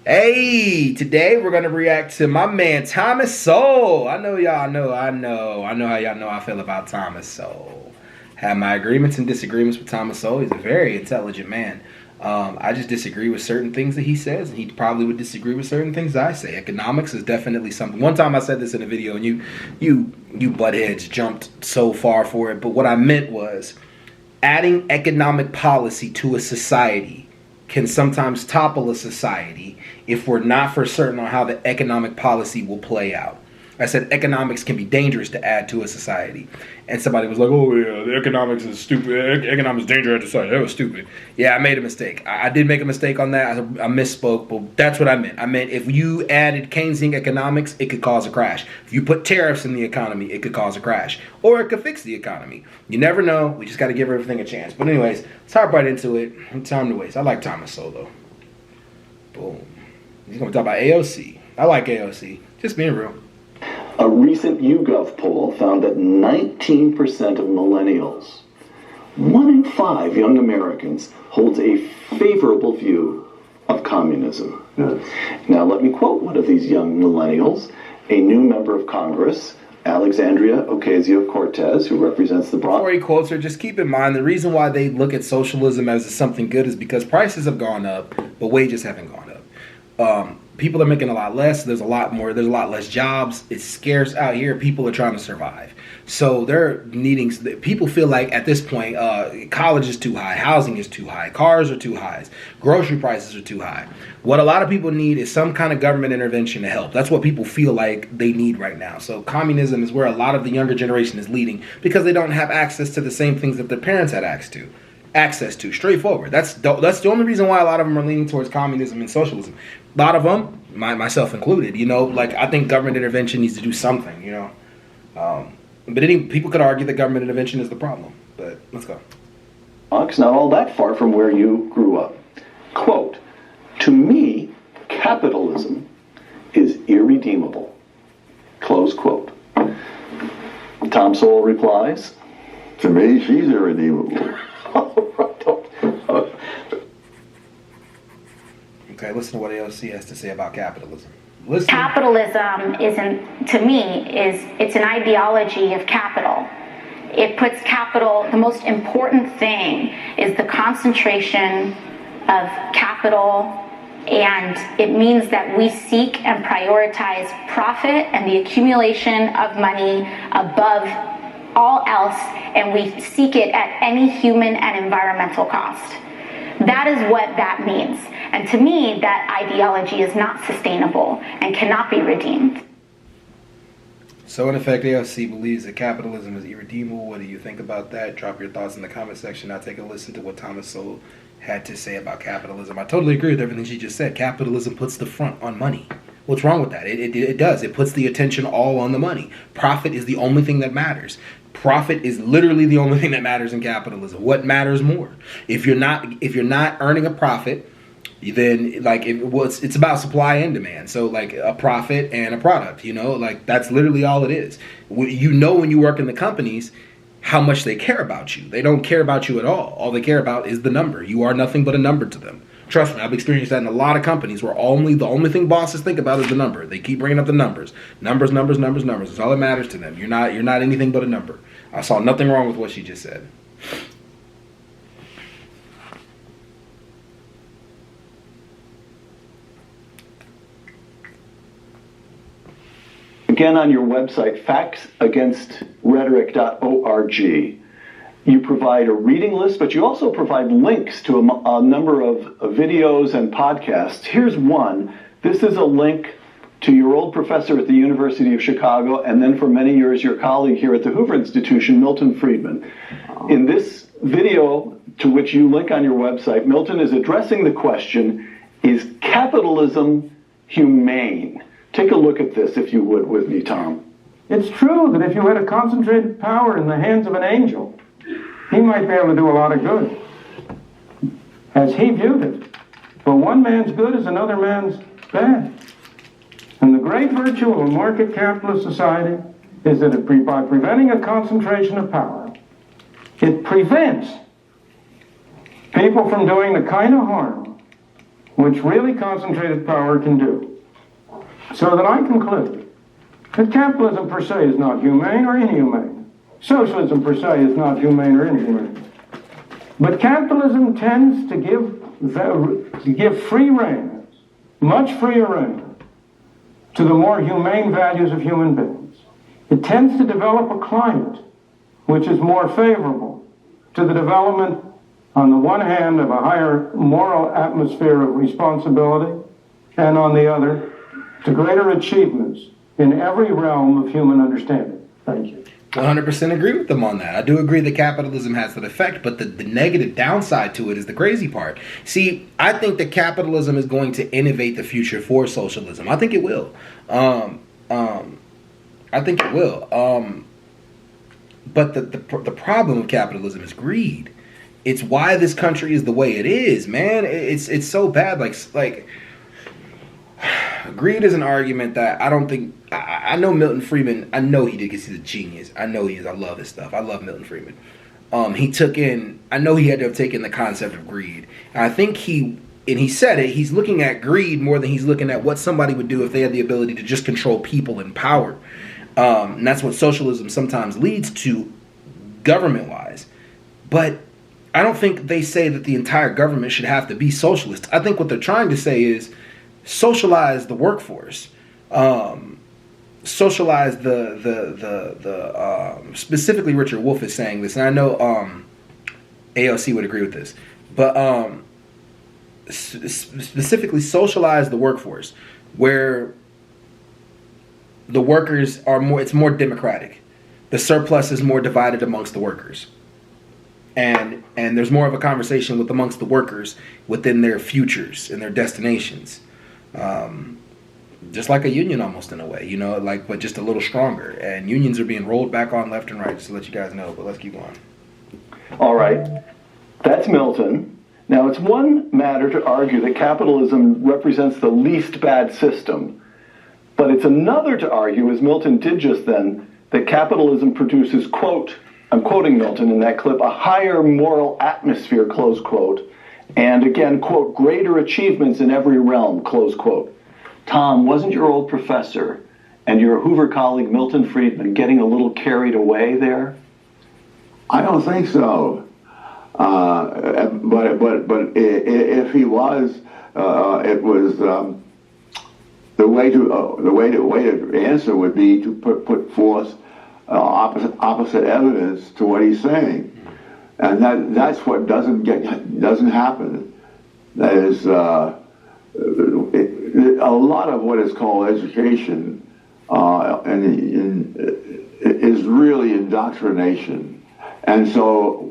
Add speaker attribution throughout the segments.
Speaker 1: Hey, today we're gonna react to my man Thomas Sowell. I know y'all know how y'all know I feel about Thomas Sowell. Have my agreements and disagreements with Thomas Sowell. He's a very intelligent man. I just disagree with certain things that he says, and he probably would disagree with certain things I say. Economics is definitely something. One time I said this in a video, and you buttheads jumped so far for it. But what I meant was adding economic policy to a society can sometimes topple a society if we're not for certain on how the economic policy will play out. I said economics can be dangerous to add to a society. And somebody was like, oh yeah, the economics is stupid. Economics is dangerous to society. That was stupid. Yeah, I made a mistake. I did make a mistake on that. I misspoke, but that's what I meant. I meant if you added Keynesian economics, it could cause a crash. If you put tariffs in the economy, it could cause a crash. Or it could fix the economy. You never know. We just got to give everything a chance. But anyways, let's hop right into it. No time to waste. I like Thomas Sowell, though. Boom. He's going to talk about AOC. I like AOC. Just being real.
Speaker 2: A recent YouGov poll found that 19% of millennials, 1 in 5 young Americans, holds a favorable view of communism. Yes. Now let me quote one of these young millennials, a new member of Congress, Alexandria Ocasio-Cortez, who represents the Bronx.
Speaker 1: Before he quotes her, just keep in mind the reason why they look at socialism as something good is because prices have gone up, but wages haven't gone up. People are making a lot less. There's a lot less jobs. It's scarce out here. People are trying to survive. So they're needing, people feel like at this point, college is too high, housing is too high, cars are too high, grocery prices are too high. What a lot of people need is some kind of government intervention to help. That's what people feel like they need right now. So communism is where a lot of the younger generation is leading because they don't have access to the same things that their parents had access to. Straightforward. That's the only reason why a lot of them are leaning towards communism and socialism. A lot of them, myself included, like I think government intervention needs to do something, But people could argue that government intervention is the problem. But let's go.
Speaker 2: It's not all that far from where you grew up. Quote, to me, capitalism is irredeemable. Close quote. Tom Sowell replies,
Speaker 3: to me, she's irredeemable.
Speaker 1: Okay, listen to what AOC has to say about capitalism.
Speaker 4: Listen. Capitalism it's an ideology of capital. It puts capital, the most important thing is the concentration of capital, and it means that we seek and prioritize profit and the accumulation of money above all else, and we seek it at any human and environmental cost. That is what that means. And to me, that ideology is not sustainable and cannot be redeemed.
Speaker 1: So in effect, AOC believes that capitalism is irredeemable. What do you think about that? Drop your thoughts in the comment section. I'll take a listen to what Thomas Sowell had to say about capitalism. I totally agree with everything she just said. Capitalism puts the front on money. What's wrong with that? It does. It puts the attention all on the money. Profit is the only thing that matters. Profit is literally the only thing that matters in capitalism. What matters more? If you're not earning a profit, then it's about supply and demand. So like a profit and a product, that's literally all it is. When you work in the companies, how much they care about you. They don't care about you at all. All they care about is the number. You are nothing but a number to them. Trust me, I've experienced that in a lot of companies where the only thing bosses think about is the number. They keep bringing up the numbers. Numbers. It's all that matters to them. You're not anything but a number. I saw nothing wrong with what she just said.
Speaker 2: Again, on your website, factsagainstrhetoric.org, you provide a reading list, but you also provide links to a number of videos and podcasts. Here's one. This is a link to your old professor at the University of Chicago, and then for many years your colleague here at the Hoover Institution, Milton Friedman. In this video, to which you link on your website, Milton is addressing the question, is capitalism humane? Take a look at this, if you would, with me, Tom.
Speaker 5: It's true that if you had a concentrated power in the hands of an angel, he might be able to do a lot of good, as he viewed it. But one man's good is another man's bad. And the great virtue of a market capitalist society is that by preventing a concentration of power, it prevents people from doing the kind of harm which really concentrated power can do. So that I conclude that capitalism per se is not humane or inhumane. Socialism per se is not humane or inhumane. But capitalism tends to give free rein, much freer rein, to the more humane values of human beings. It tends to develop a climate which is more favorable to the development, on the one hand, of a higher moral atmosphere of responsibility, and on the other, to greater achievements in every realm of human understanding. Thank you.
Speaker 1: 100% agree with them on that. I do agree that capitalism has that effect, but the negative downside to it is the crazy part. See, I think that capitalism is going to innovate the future for socialism. I think it will. I think it will. But the problem with capitalism is greed. It's why this country is the way it is, man. It's so bad. Like greed is an argument that I don't think. I know Milton Friedman. I know he did because he's a genius. I know he is. I love his stuff. I love Milton Friedman. He took in. I know he had to have taken the concept of greed. And I think he said it. He's looking at greed more than he's looking at what somebody would do if they had the ability to just control people in power. And that's what socialism sometimes leads to, government-wise. But I don't think they say that the entire government should have to be socialist. I think what they're trying to say is socialize the workforce, socialize the specifically Richard Wolff is saying this, and I know AOC would agree with this, but specifically socialize the workforce, where the workers are more, it's more democratic. The surplus is more divided amongst the workers. And there's more of a conversation amongst the workers within their futures and their destinations. Just like a union almost in a way, but just a little stronger. And unions are being rolled back on left and right, just to let you guys know, but let's keep going.
Speaker 2: All right. That's Milton. Now, it's one matter to argue that capitalism represents the least bad system. But it's another to argue, as Milton did just then, that capitalism produces, quote, I'm quoting Milton in that clip, a higher moral atmosphere, close quote, and again, quote, greater achievements in every realm, close quote. Tom, wasn't your old professor and your Hoover colleague Milton Friedman getting a little carried away there?
Speaker 3: I don't think so. But if he was, it was the way to answer would be to put forth opposite evidence to what he's saying, and that's what doesn't happen. That is, a lot of what is called education is really indoctrination, and so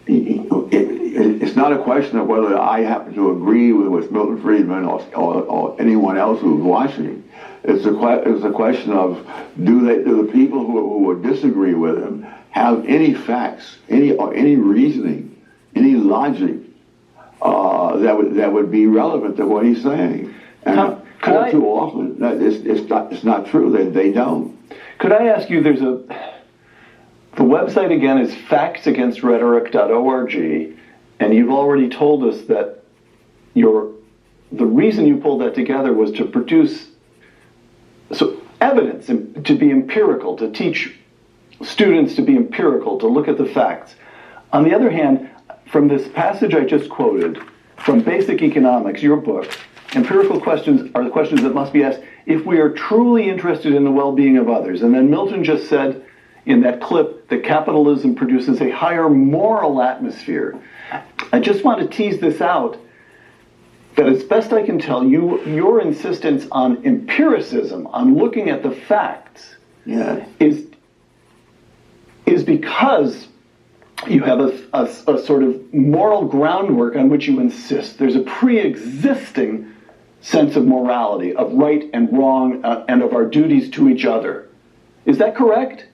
Speaker 3: it's not a question of whether I happen to agree with Milton Friedman or anyone else who's watching. It's a question of do the people who disagree with him have any facts, any reasoning, any logic that would be relevant to what he's saying. And all too often, it's not true. They don't.
Speaker 2: Could I ask you? The website again is factsagainstrhetoric.org, and you've already told us that the reason you pulled that together was to produce evidence, to be empirical, to teach students to be empirical, to look at the facts. On the other hand, from this passage I just quoted, from Basic Economics, your book, empirical questions are the questions that must be asked if we are truly interested in the well-being of others. And then Milton just said in that clip that capitalism produces a higher moral atmosphere. I just want to tease this out, that as best I can tell, your insistence on empiricism, on looking at the facts, is because you have a sort of moral groundwork on which you insist. There's a pre-existing sense of morality, of right and wrong, and of our duties to each other. Is that correct?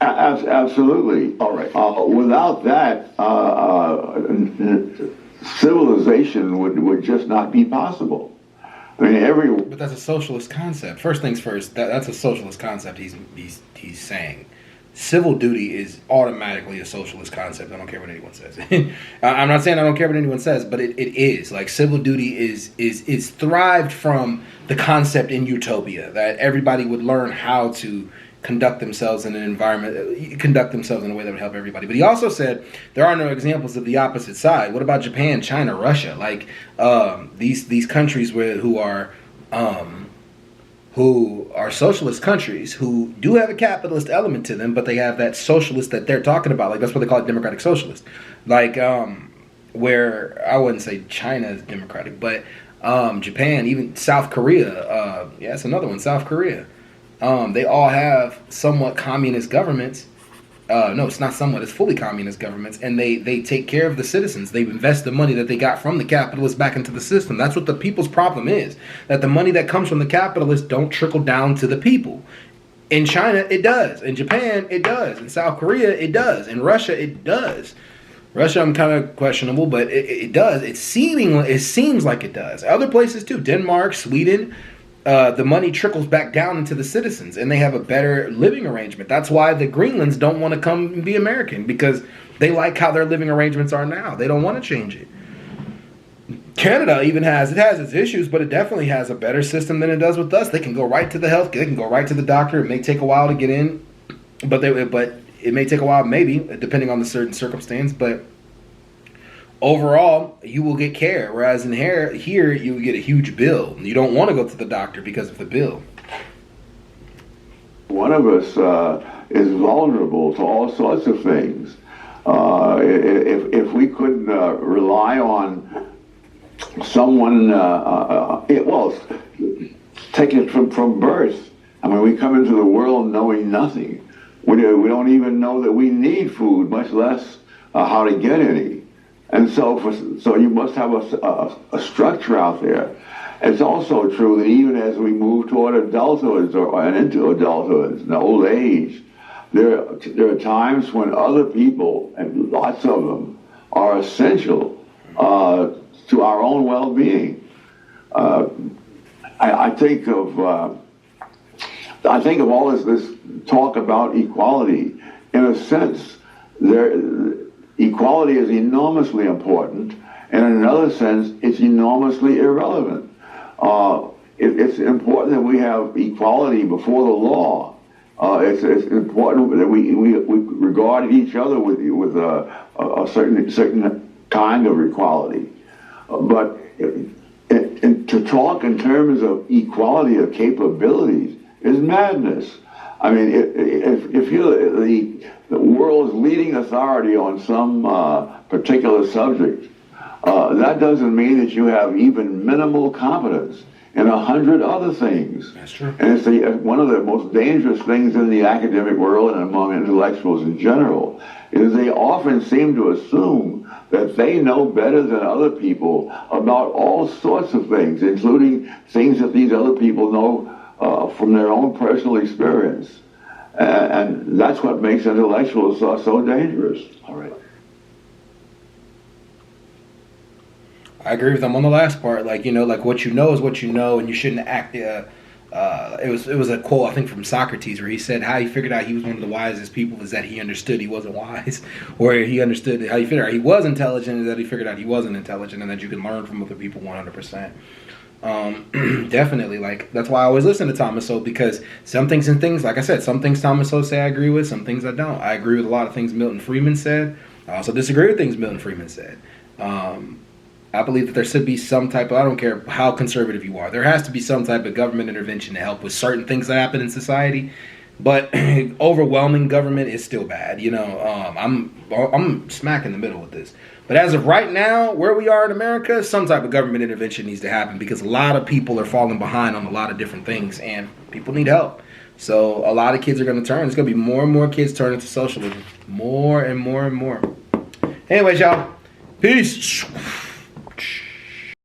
Speaker 3: Absolutely.
Speaker 2: All right.
Speaker 3: Without that, civilization would just not be possible. I mean,
Speaker 1: But that's a socialist concept. First things first. That's a socialist concept. He's saying civil duty is automatically a socialist concept. I don't care what anyone says. I'm not saying I don't care what anyone says, but it is. Like, civil duty is thrived from the concept in utopia that everybody would learn how to conduct themselves in an environment, conduct themselves in a way that would help everybody. But he also said there are no examples of the opposite side. What about Japan, China, Russia? Like, these countries who are socialist countries, who do have a capitalist element to them, but they have that socialist that they're talking about. Like, that's what they call it, democratic socialist. Like, where I wouldn't say China is democratic, but Japan, even South Korea, it's another one, South Korea. They all have somewhat communist governments. No, it's not somewhat, it's fully communist governments, and they take care of the citizens. They invest the money that they got from the capitalists back into the system. That's what the people's problem is, that the money that comes from the capitalists don't trickle down to the people. In China, it does. In Japan, it does. In South Korea, it does. In Russia, it does. Russia, I'm kind of questionable, but it does. It seems like it does. Other places too, Denmark, Sweden, the money trickles back down into the citizens, and they have a better living arrangement. That's why the Greenlands don't want to come and be American, because they like how their living arrangements are now. They don't want to change it. Canada even has its issues, but it definitely has a better system than it does with us. They can go right to the health. They can go right to the doctor. It may take a while to get in, but it may take a while, maybe, depending on the certain circumstance. But overall, you will get care, whereas in here you will get a huge bill. You don't want to go to the doctor because of the bill.
Speaker 3: One of us is vulnerable to all sorts of things. If we couldn't rely on someone, take it from birth. I mean, we come into the world knowing nothing. We don't even know that we need food, much less how to get any. And so you must have a structure out there. It's also true that even as we move toward adulthood and into adulthood and old age, there are times when other people, and lots of them, are essential to our own well-being. I think of all this talk about equality. In a sense, equality is enormously important, and in another sense, it's enormously irrelevant. It's important that we have equality before the law. It's important that we regard each other with a certain kind of equality. But to talk in terms of equality of capabilities is madness. I mean, if you're the world's leading authority on some particular subject, that doesn't mean that you have even minimal competence in 100 other things.
Speaker 1: That's true.
Speaker 3: And it's one of the most dangerous things in the academic world and among intellectuals in general is they often seem to assume that they know better than other people about all sorts of things, including things that these other people know from their own personal experience. And that's what makes intellectuals so dangerous.
Speaker 1: All right. I agree with them on the last part. Like what you know is what you know, and you shouldn't act. It was a quote, I think, from Socrates, where he said how he figured out he was one of the wisest people is that he understood he wasn't wise, or he understood how he figured out he was intelligent is that he figured out he wasn't intelligent, and that you can learn from other people 100%. Definitely, like, that's why I always listen to Thomas Sowell, because some things, like I said, some things Thomas Sowell say I agree with, some things I don't. I agree with a lot of things Milton Friedman said. I also disagree with things Milton Friedman said. I believe that there should be some type of, I don't care how conservative you are, there has to be some type of government intervention to help with certain things that happen in society. But overwhelming government is still bad. I'm smack in the middle with this. But as of right now, where we are in America, some type of government intervention needs to happen, because a lot of people are falling behind on a lot of different things, and people need help. So a lot of kids are going to turn. There's going to be more and more kids turning to socialism. More and more and more. Anyways, y'all. Peace.